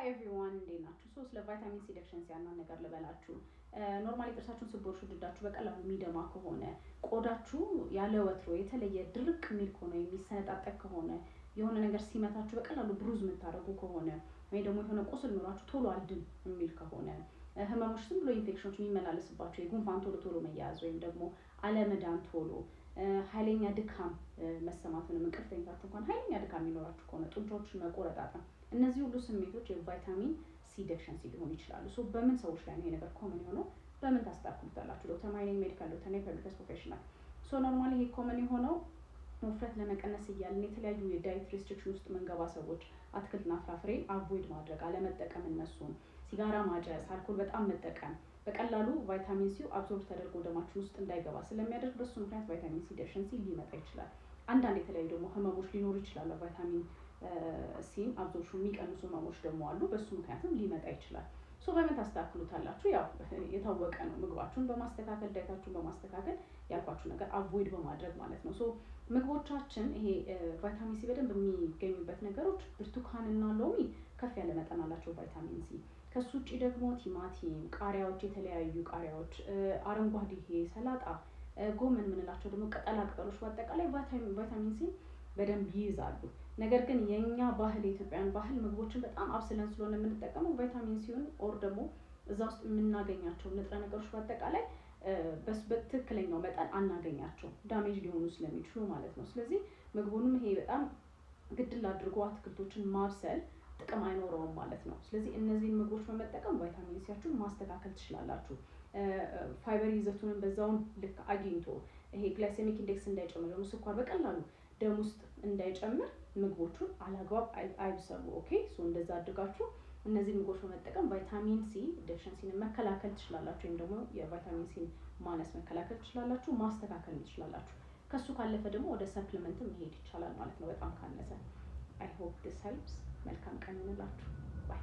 Hi everyone, እንዴት ናችሁ? ሶ ስለ ቫይታሚን ሲ ዴፊሺየንሲ ያንን ነገር ልበላችሁ። ኖርማሊ ጥርሳችሁን ስቦርሹ ድዳችሁ በቀላሉ የሚደማ ከሆነ ቆዳችሁ ያለ ወትሮ የተለየ ድርቅ የሚል ከሆነ የሚሰነጣጠቅ ከሆነ የሆነ ነገር ሲመታችሁ በቀላሉ ብሩዝ የምታደርጉ ከሆነ ወይ ደግሞ የሆነ ቁስል ኖራችሁ ቶሎ አልድን የሚል ከሆነ ህመሞች ዝም ብሎ ኢንፌክሽኖች የሚመላለስባቸው የጉንፋን ቶሎ መያዝ ወይም ደግሞ አለመዳን ቶሎ ኃይለኛ ድካም መሰማቱን እንቅልፍ ተኝታችሁ እንኳን ኃይለኛ ድካም ይኖራችሁ ከሆነ ጡንቻዎችን መቆረጣጠም እነዚህ ሁሉ ስሜቶች የቫይታሚን ሲ ዴፊሺየንሲ ሊሆኑ ይችላሉ። ሶ በምን ሰዎች ላይ ነው ይሄ ነገር ኮመን የሆነው? በምን ታስታክሉታላችሁ? ዶክተር ማይኔም ሜዲካል ዶክተር ነኝ ፐብሊክ ፕሮፌሽናል። ሶ ኖርማሊ ይሄ ኮመን የሆነው ውፍረት ለመቀነስ እያልን የተለያዩ የዳይት ሪስትሪክሽን ውስጥ መንገባ ሰዎች አትክልትና ፍራፍሬ አቮይድ ማድረግ አለመጠቀም፣ እነሱን ሲጋራ ማጨስ፣ አልኮል በጣም መጠቀም በቀላሉ ቫይታሚን ሲ አብዞርብ ተደርጎ ደማችን ውስጥ እንዳይገባ ስለሚያደርግ በሱ ምክንያት ቫይታሚን ሲ ዴፊሺየንሲ ሊመጣ ይችላል። አንዳንድ የተለያዩ ደግሞ ህመሞች ሊኖሩ ይችላሉ። ቫይታሚን ሲ አብዞርፕሽን የሚቀንሱ ህመሞች ደግሞ አሉ። በሱ ምክንያትም ሊመጣ ይችላል። ሶ በምን ታስተካክሉታላችሁ? ያው የታወቀ ነው። ምግባችሁን በማስተካከል ዳይታችሁን በማስተካከል ያልኳችሁ ነገር አቮይድ በማድረግ ማለት ነው። ሶ ምግቦቻችን ይሄ ቫይታሚን ሲ በደንብ የሚገኙበት ነገሮች ብርቱካንና ሎሚ ከፍ ያለ መጠን አላቸው ቫይታሚን ሲ። ከሱ ውጪ ደግሞ ቲማቲም፣ ቃሪያዎች፣ የተለያዩ ቃሪያዎች፣ አረንጓዴ ይሄ ሰላጣ፣ ጎመን የምንላቸው ደግሞ ቅጠላ ቅጠሎች በአጠቃላይ ቫይታሚን ሲ በደንብ ይይዛሉ። ነገር ግን የኛ ባህል የኢትዮጵያን ባህል ምግቦችን በጣም አብስለን ስለሆነ የምንጠቀመው ቫይታሚን ሲውን ኦር ደግሞ እዛ ውስጥ የምናገኛቸው ንጥረ ነገሮች በአጠቃላይ በትክክለኛው መጠን አናገኛቸው ዳሜጅ ሊሆኑ ስለሚችሉ ማለት ነው። ስለዚህ ምግቡንም ይሄ በጣም ግድል አድርጎ አትክልቶችን ማብሰል ጥቅም አይኖረውም ማለት ነው። ስለዚህ እነዚህን ምግቦች በመጠቀም ቫይታሚን ሲያችሁን ማስተካከል ትችላላችሁ። ፋይበር ይዘቱንም በዛውን ልክ አግኝቶ ይሄ ግላይሴሚክ ኢንዴክስ እንዳይጨምር ደግሞ ስኳር በቀላሉ ደም ውስጥ እንዳይጨምር ምግቦቹን አላግባብ አይብሰሉ። ኦኬ ሶ እንደዛ አድርጋችሁ እነዚህ ምግቦች በመጠቀም ቫይታሚን ሲ ዴፊሺየንሲን መከላከል ትችላላችሁ፣ ወይም ደግሞ የቫይታሚን ሲን ማነስ መከላከል ትችላላችሁ፣ ማስተካከል ትችላላችሁ። ከሱ ካለፈ ደግሞ ወደ ሰፕሊመንትም መሄድ ይቻላል ማለት ነው። በጣም ካነሰ። አይ ሆፕ ዲስ ሄልፕስ። መልካም ቀን ይሁንላችሁ። ባይ